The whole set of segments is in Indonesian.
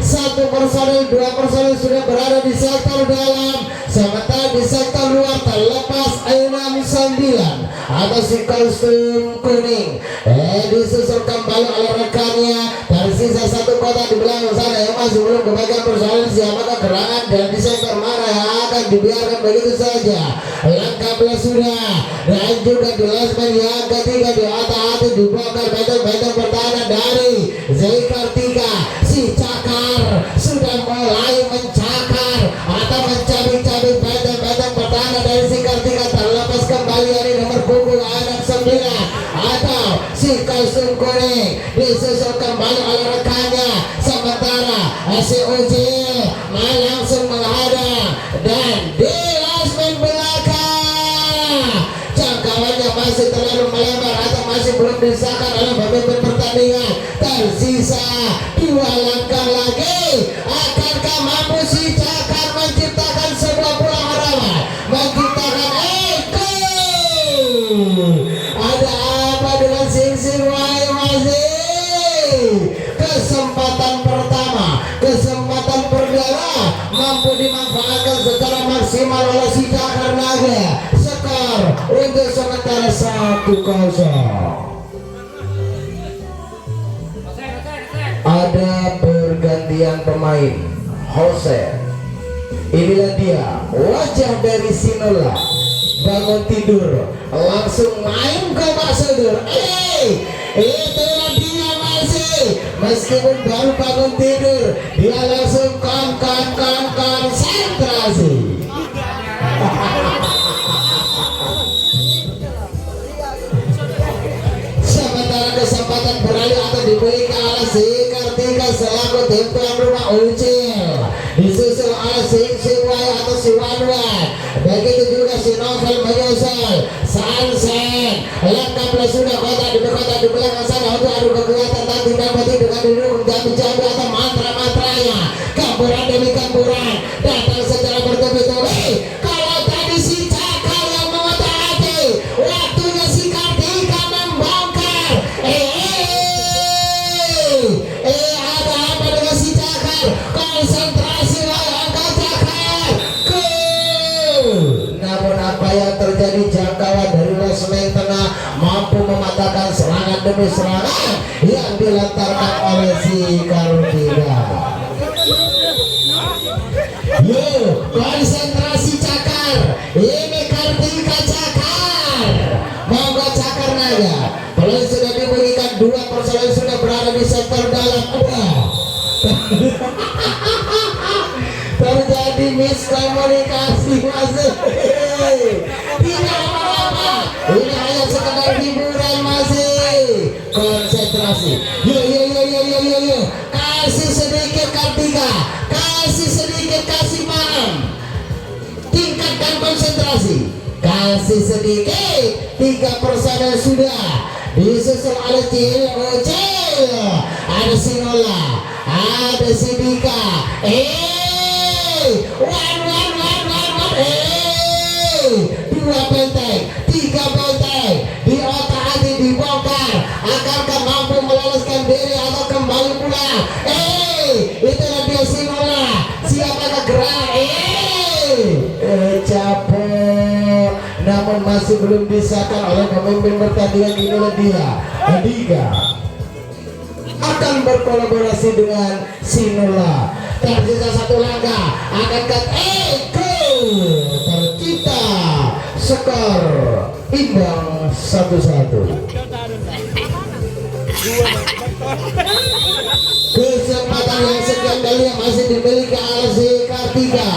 Satu personil, dua personil sudah berada di sektor dalam, sementara di sektor luar terlepas 69 atau si kostum kuning. Disusul kembali oleh rekannya. Tersisa satu kotak di belakang sana yang masih belum kebagian personil. Siapakah gerangan dan di sektor mana yang akan dibiarkan begitu saja? Langkah belas sudah, dan juga di lasman yang ketiga di hati-hati dibongkar benteng-benteng pertahanan dari Zai Kartika. Si Cakar sudah mulai mencakar atau mencabik-cabik benteng-benteng pertahanan dari si Kartika. Terlepas kembali dari nomor punggung anak 9 atau si kostum kuning, disusul kembali oleh rekannya. Sementara si Ujil langsung menghadang dan di lasman belakang jangkauannya masih terlalu melebar atau masih belum disahkan oleh pemimpin pertandingan. Tersisa 2 langkah lagi. Akankah mampu si Cakar menciptakan sebuah bola harapan, menciptakan ada apa dengan Sing Wai masih? Kesempatan pertama, kesempatan perdana mampu dimanfaatkan secara maksimal oleh si Cakar Naga. Skor untuk sementara 1-0. Ada pergantian pemain. Jose, inilah dia wajah dari Sinola. Bangun tidur langsung main ke Maksudur. Itulah dia masih, meskipun baru bangun tidur dia langsung konsentrasi. Sementara kesempatan beralih atau diberikan oleh si Kartika selaku tim tuan rumah Ucil, disusul oleh si Wai atau si Wanwan. Begitu juga si Novel menyusul Sansen. Lengkaplah sudah kota di belakang sana untuk adu kekuatan dan tidak mati dengan didukung jambi-jambi atau mantra-mantranya. Campuran demi campuran datang secara bertubi-tubi. Kalau tadi si Cakar yang memotak hati, waktunya si Kartika membongkar. Ada apa dengan si Cakar? Konsentrasi langkah Cakar. Namun apa yang terjadi, jangkauan dari lasmen tengah mampu mematahkan serangan demi serangan yang dilantarkan oleh si Kartika. Konsentrasi Cakar. Ini Kartika Cakar. Monggo Cakar Naga. Peluang sudah diberikan, 2 personel sudah berada di sektor dalam. Terjadi miskomunikasi masih. Tidak apa-apa, ini hanya sekedar hiburan masih. Konsentrasi. Yuk. Kasih sedikit Kartika, kasih sedikit kasih paham. Tingkatkan konsentrasi, kasih sedikit. 3 personel sudah disusul oleh Ucil. Ada Sinola, ada si Dika. Dua benteng, 3 benteng di otak hati dibongkar. Akankah mampu meloloskan diri atau kembali pulang? Itulah dia Sinola. Siapakah gerak? Capek, namun masih belum disahkan oleh pemimpin pertandingan. Inilah dia Dika akan berkolaborasi dengan Sinola. Tersisa 1 langkah, akankah tercipta skor imbang 1-1. Kesempatan yang sekian kali yang masih dimiliki oleh si Kartika.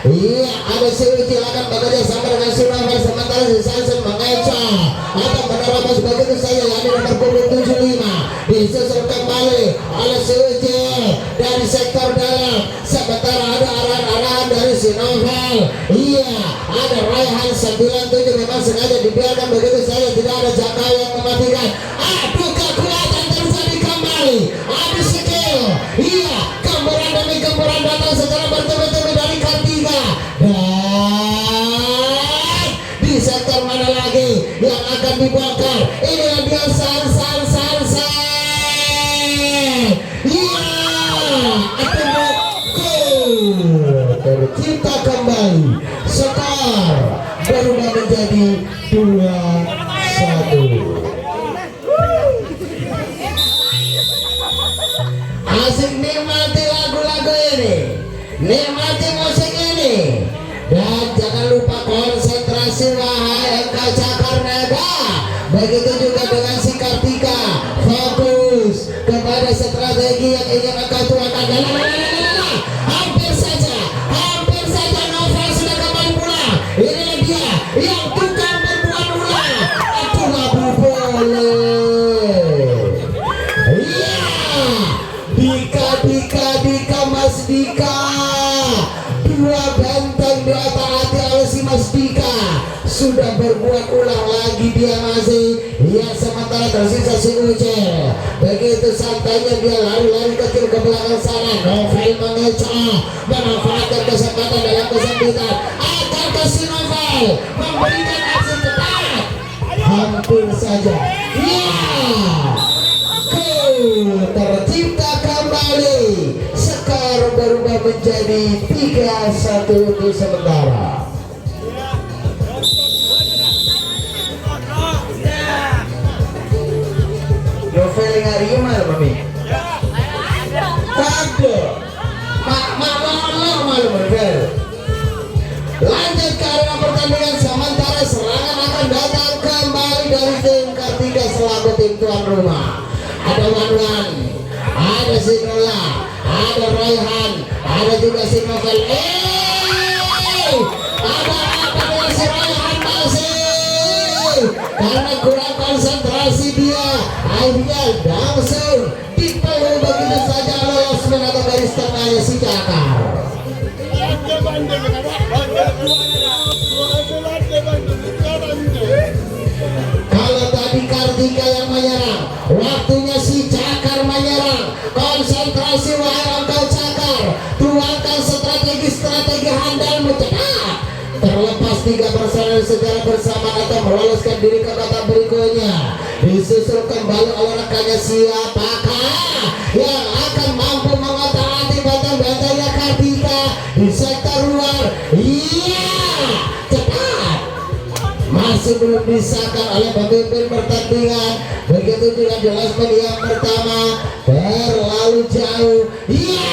Iya, ada si Ucil akan bekerja sama dengan Surabaya. Sementara si Sansen mengecoh atau menerobos begitu saja yang nomor punggung 75. Disusul kembali oleh si Ucil dari sektor dalam. Sementara ada arahan-arahan dari si Novel. Iya, ada Raihan 97 memang sengaja dibiarkan begitu saja, tidak ada jangka yang mematikan. Adu kekuatan terjadi kembali. Adu skill. Iya, gempuran demi gempuran datang secara bertubi-tubi dari Kartika. Dan di sektor mana lagi yang akan dibongkar? Inilah dia San. Iya, nikmati lagu-lagu ini, nikmati musik ini, dan jangan lupa konsentrasi wahai engkau Cakar Naga. Begitu juga dengan si Kartika, fokus kepada strategi yang ingin engkau tuangkan. Hampir saja Novel sudah kembali pulang. Inilah dia yang tukang berbuat ulah. Itu Abu boleh. Iya, Dika Mas Dika. Dua benteng diotak-atik oleh si Mas Dika. Sudah berbuat ulang lagi dia masih. Ya, sementara tersisa si Ucil. Begitu santainya dia lari-lari kecil ke belakang sana. Novel mengecoh, memanfaatkan kesempatan dalam kesempitan agar ke si Novel memberikan aksi cepat. Hampir saja. Ya, gol tercipta kembali. Skor berubah menjadi 3-1 untuk sementara. Novel yang hari ini mana mami? Kagak. Malu Novel. Lanjut ke arena pertandingan, sementara serangan akan datang kembali dari tim Kartika selaku tim tuan rumah. Ada Wanwan, ada si Nola, ada Royhan, ada juga si Novel. Ada apa dengan si Royhan masih? Karena kurang konsentrasi dia, akhirnya langsung dipeluk begitu saja lolos menatap garis tengahnya si Cakar. Kalau tadi Kartika yang menyerang, waktunya si Cakar menyerang. Konsentrasi wahai engkau Cakar, tuangkan strategi handalmu cepat. Terlepas 3 personel secara bersamaan atau meloloskan diri ke kotak berikutnya. Disusul kembali oleh rekannya, siapakah yang akan mampu mengotak-atik benteng-bentengnya Kartika di sektor luar. Iya, cepat. Masih belum disahkan oleh pemimpin pertandingan. Begitu juga jelaskan yang pertama, terlalu jauh. Iya,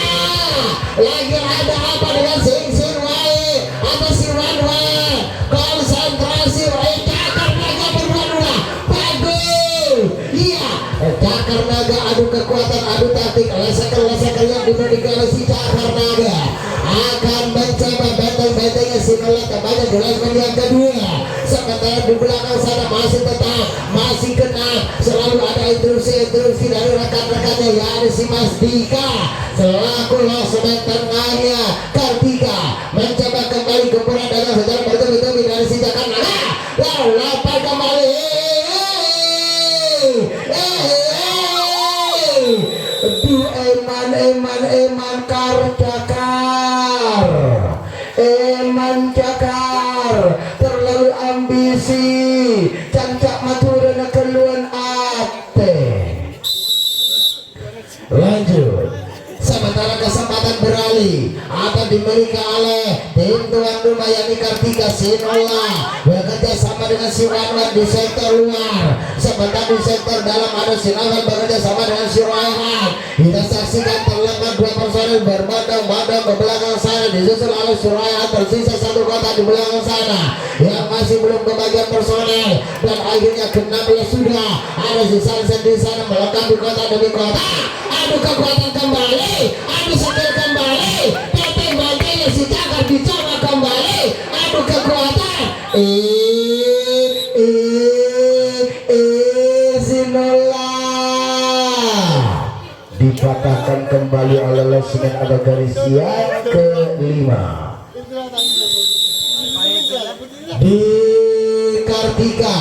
lagi ada apa dengan Sing Wai atau si Wanwan? Konsentrasi wahai Cakar Naga berbuat ulah. Bagus. Iya, Cakar Naga adu kekuatan, adu taktik, lesekan yang dimiliki oleh si Cakar Naga akan mencoba benteng-bentengnya si Nola. Kembali jelaskan yang kedua, sementara di belakang sana masih kena, selalu ada interupsi dari rekan-rekannya, ya ada si Mas Dika selaku losmen tengahnya. Kartika mencoba kembali gempuran dalam sejarah bertubi-tubi dari si Cakar Naga. Lapan kembali. Eman Cakar terlalu ambisi, cancak matur na keluan ate. Lanjut, sementara kesempatan beralih akan dimiliki oleh tim tuan rumah yakni Kartika Sinola bekerja sama dengan si Wanwan di sektor luar. Sementara di sektor dalam ada si Novel bekerja sama dengan si Royhan. Kita saksikan terlepas 2 personel berbondong-bondong ke belakang sana, disusul oleh si Royhan. Tersisa 1 kotak di belakang sana yang masih belum kebagian personel, dan akhirnya 16 sudah ada si Sunset di sana melengkapi kota demi kota. Adu kekuatan kembali, adu skill kembali, benteng-bentengnya si Cakar dicoba kembali, adu kekuatan. Sinola dipatahkan kembali oleh losmen atau garis yang kelima. Di Kartika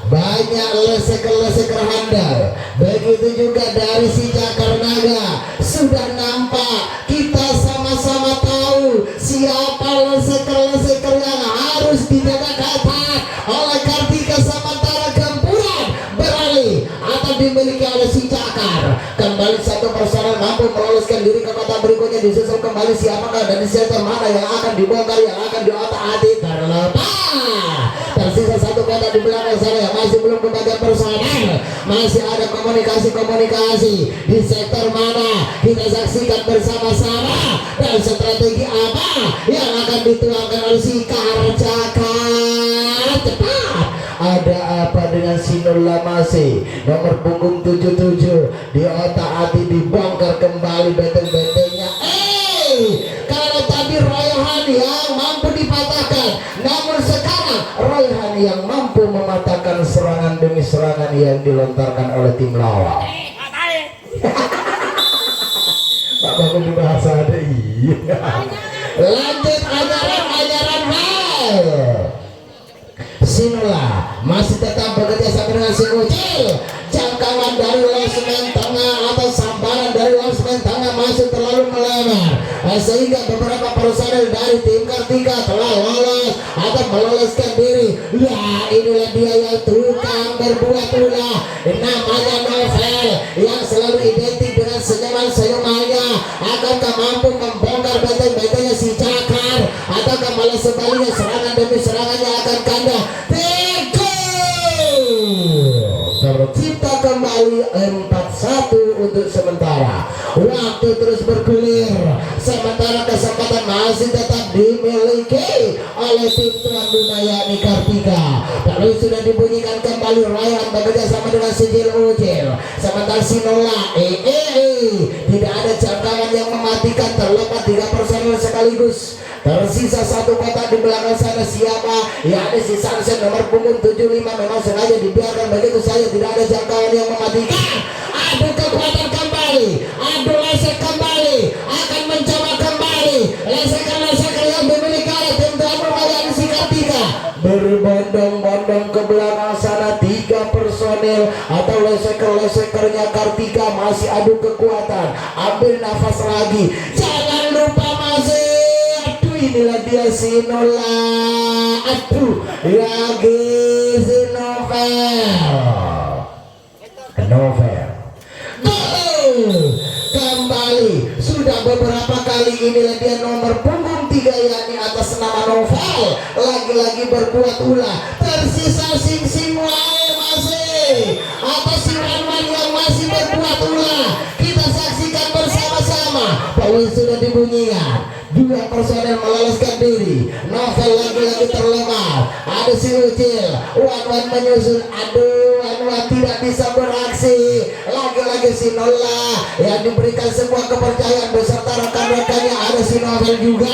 banyak lesek-lesek handal. Begitu juga dari si Cakar Naga. Sudah nampak, kita sama-sama tahu siapa lesek-lesek yang harus dijaga ketat oleh Kartika. Sementara gempuran beralih atau dimiliki oleh si Cakar. Kembali 1 personel mampu meloloskan diri ke kota berikutnya, disusul kembali siapakah dan di sektor mana yang akan dibongkar, yang akan diotak-atik. melepas. Tersisa satu kotak di belakang sana, masih belum kebagian personel, masih ada komunikasi di sektor mana kita saksikan bersama-sama, dan strategi apa yang akan dituangkan oleh si Karcakar. Cepat, ada apa dengan Sinula masih nomor punggung 77 di otak-atik dibongkar kembali benteng-bentengnya. Kalau tadi Royhan yang mampu dipatahkan, namun sekarang Royhan yang mampu mematahkan serangan demi serangan yang dilontarkan oleh tim lawan. Pak Bagus bahasa ada iya. Lanjut ajaran Sinula masih tetap bekerja sama dengan si Ucil. Jangkauan dari losmen tengah atau sambaran dari losmen tengah masih terlalu melebar, sehingga beberapa personel dari tim Kartika telah lolos atau meloloskan diri. Ya, inilah dia yang tukang berbuat ulah, namanya Novel, yang selalu identik dengan senyuman-senyumannya. Akankah mampu membongkar benteng-bentengnya si Cakar, ataukah malah sebaliknya serangan demi serangannya akan kandas? Tercipta kembali 4-1 untuk sementara. Waktu terus bergulir, sementara kesempatan masih tetap dimiliki oleh tim tuan rumah yakni Kartika. Lalu sudah dibunyikan kembali Ryan bekerja sama dengan Sijil Ucil. Sementara Sinula tidak ada jangkauan yang mematikan, terlepas 3 personel sekaligus. Tersisa satu kotak di belakang sana, siapa? Ya, ada si Sunset nomor punggung 75. Memang sengaja dibiarkan begitu saja, tidak ada jangkauan yang mematikan. Adu kekuatan kembali, adu lesek kembali, akan mencoba kembali lesekan-lesekan yang dimiliki oleh tim tuan rumah yang si Kartika. Berbondong-bondong ke belakang sana 3 personel atau leseker-lesekernya Kartika masih adu kekuatan. Ambil nafas lagi, jangan lupa masih. Inilah dia Sinula, aduh lagi si Novel kembali. Sudah beberapa kali inilah dia nomor punggung 3 yakni atas nama Novel lagi-lagi berbuat ulah. Tersisa Sing Wae masih atas si Wanwan yang masih berbuat ulah. Kita saksikan bersama-sama bahwa sudah dibunyikan 2 personel meloloskan diri. Novel lagi-lagi terlemah. Ada si Ucil, Wanwan menyusun. Aduh, Wanwan tidak bisa beraksi. Lagi-lagi si Nola yang diberikan sebuah kepercayaan beserta rekan-rekannya. Ada si Novel juga.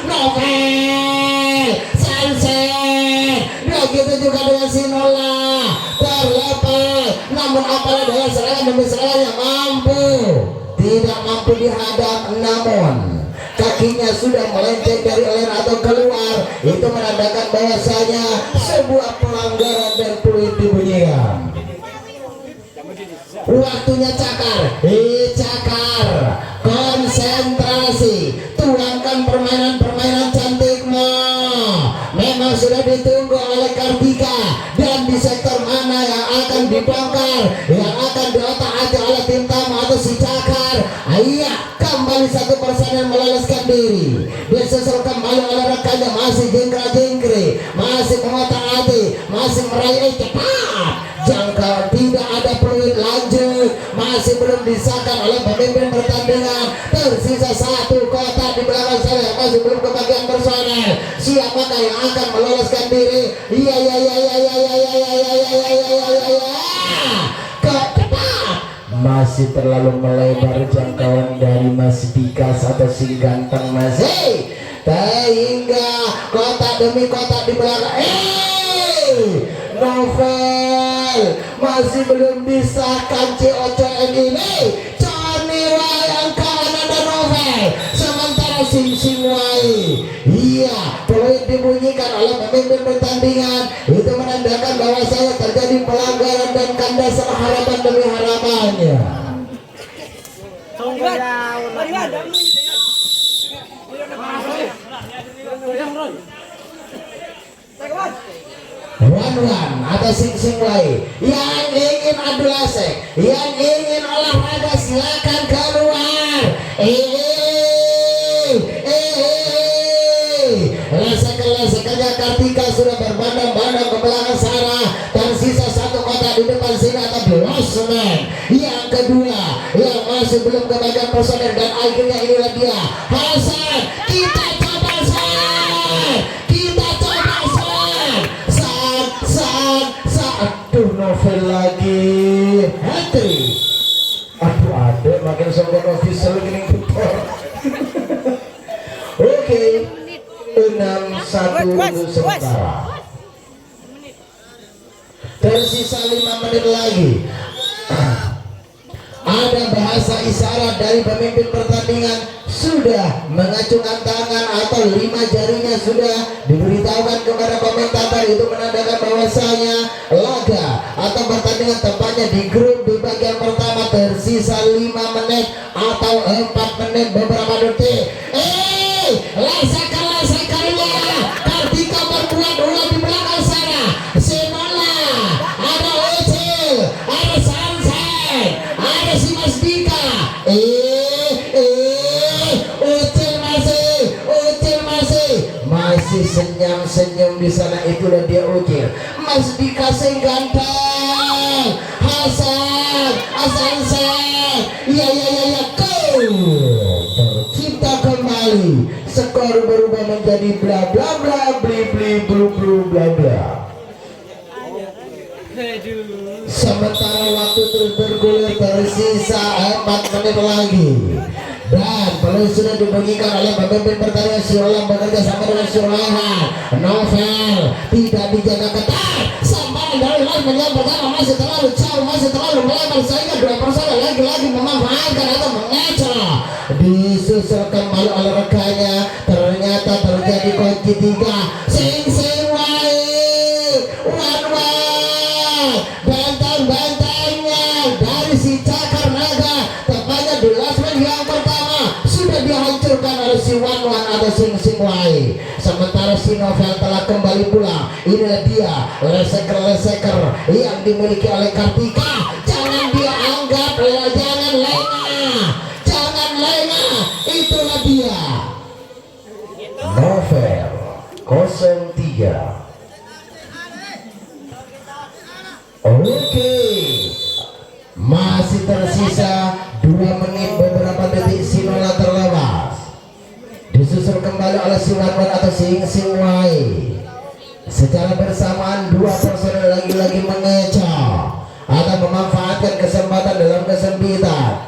Novel, Sunset, begitu juga dengan si Nola. Terlepas, namun apalah dengan serangan demi serangan yang tidak mampu dihadap, namun kakinya sudah melenceng dari ler atau keluar. Itu menandakan bahwasanya sebuah pelanggaran dan peluit dibunyikan. Waktunya Cakar, Cakar, konsentrasi, tuangkan permainan cantikmu. Memang sudah ditunggu oleh Kartika, dan di sektor mana yang akan dibongkar, yang akan diotak-atik oleh tim tamu atau si Cakar. Iya, kembali 1 personel meloloskan diri. Disusul kembali oleh rekannya, masih jengkra-jengkri, masih mengotak-atik, masih meraih cepat. Jangka tidak ada peluit, lanjut, masih belum disahkan oleh pemimpin pertandingan. Tersisa 1 kotak di belakang saya, masih belum kebagian personel. Siapakah yang akan meloloskan diri? Iya. Masih terlalu melebar jangkauan dari Mas Dikas atau si ganteng masih, sehingga kotak demi kotak di belakang. Novel masih belum disahkan COCM ini. Coniwa yang kanan ada Novel, sementara Sing Wai. Iya, peluit dibunyikan oleh pemimpin pertandingan. Itu menandakan bahwa saya terjadi pelanggaran dan kandas harapan demi harapannya. Wanwan atau Sing Wai yang ingin adu lasek, yang ingin olahraga, silakan keluar. Lesek-leseknya Kartika sudah berbandang-bandang ke belakang sana. Tersisa satu kotak di depan sini atau the last man. Yang kedua yang masih belum kebagian personel, dan akhirnya inilah dia Hasan. Kita coba San, kita coba San. Aduh, novel lagi Hatri. Aduh, adek makin sombong official gini putar. Oke, 6-1 untuk sementara. Tersisa 5 menit lagi. Ada bahasa isyarat dari pemimpin pertandingan, sudah mengacungkan tangan atau 5 jarinya sudah diberitahukan kepada komentator, itu menandakan bahwasanya laga atau pertandingan tepatnya di grup di bagian pertama tersisa 5 menit atau 4 menit beberapa detik. Lesekan Kartika berbuat ulah di belakang sana. Sinola, ada Ucil, ada Sunset, ada si Mas Dika. Ucil masih senyum-senyum di sana. Itulah dia Ucil. Mas Dika sing ganteng. Hasan ya tercipta kembali. Skor berubah menjadi bla bla bla bli bli blu blu bla bla. Sementara waktu terus bergulir, tersisa 4 menit lagi. Dan peluang sudah dibagikan oleh pemimpin pertandingan. Siolam bekerja sama dengan Sulaiman. Novel tidak dijaga ketat. Sampai dari lain menyerang pertama masih terlalu jauh, masih terlalu melebar, sehingga 2 personel lagi-lagi memanfaatkan atau mengecoh. Disusul kembali oleh rekannya. Ternyata terjadi kunci 3. Sing wae benteng-bentengnya dari si Cakar Naga, tepatnya di last man yang pertama sudah dihancurkan oleh si Wan atau sing wae. Sementara si Novel telah kembali pulang. Inilah dia leseker yang dimiliki oleh Kartika. Jangan dia anggap, jangan lengah. Itulah dia Novel 03. Oke, masih tersisa 2 menit beberapa detik. Sinola terlepas, disusul kembali oleh Siwanwan atau Sing Wai. Secara bersamaan 2 personel lagi-lagi mengecoh atau memanfaatkan kesempatan dalam kesempitan.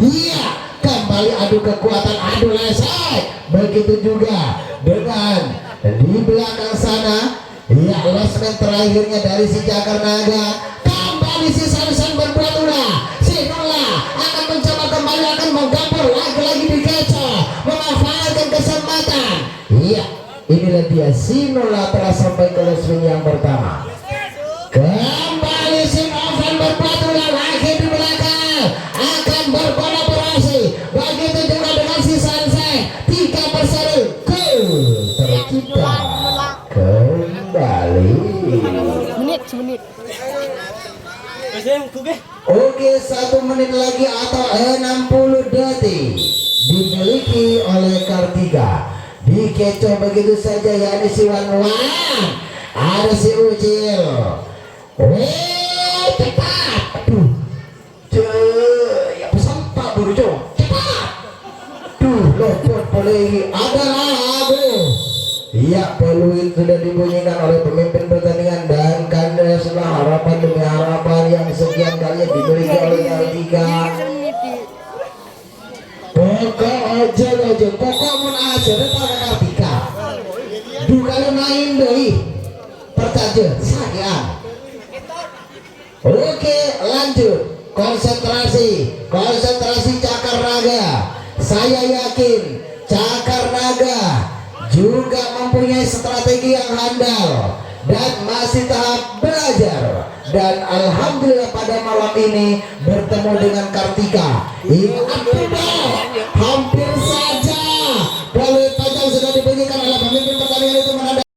Iya, kembali adu kekuatan, adu lesek. Begitu juga dengan di belakang sana. Ya, losmen terakhirnya dari si Cakar Naga. Kembali si Samson berbuat ulah. Sinola akan mencoba kembali, akan menggambur lagi-lagi dikecoh, memanfaatkan kesempatan. Iya, inilah dia Sinola telah sampai ke losmen yang pertama. Kembali si Novel berbuat ulah lagi di belakang, akan berkolaborasi. Begitu juga dengan si Sunset. 3 personel tercipta kembali. Semenit. Oke, 1 menit lagi atau 60 detik dimiliki oleh Kartika. Dikecoh begitu saja, ya, ada si Wan, ada si Ucil. Cepat. Aduh, ya pesan Pak Buru cepat. Lopot polisi adalah iya, peluit sudah dibunyikan oleh pemimpin pertandingan, dan kandaslah harapan demi harapan yang sekian kali dimiliki oleh Kartika. Pokok mun aja pada Kartika. Kalau main doi pertaja sayang. Oke, lanjut. Konsentrasi Cakar Naga. Saya yakin Cakar Naga juga mempunyai strategi yang handal dan masih tahap belajar. Dan alhamdulillah pada malam ini bertemu dengan Kartika. Ingat tidak, hampir saja peluit panjang sudah diberikan oleh pemimpin pertandingan itu menandai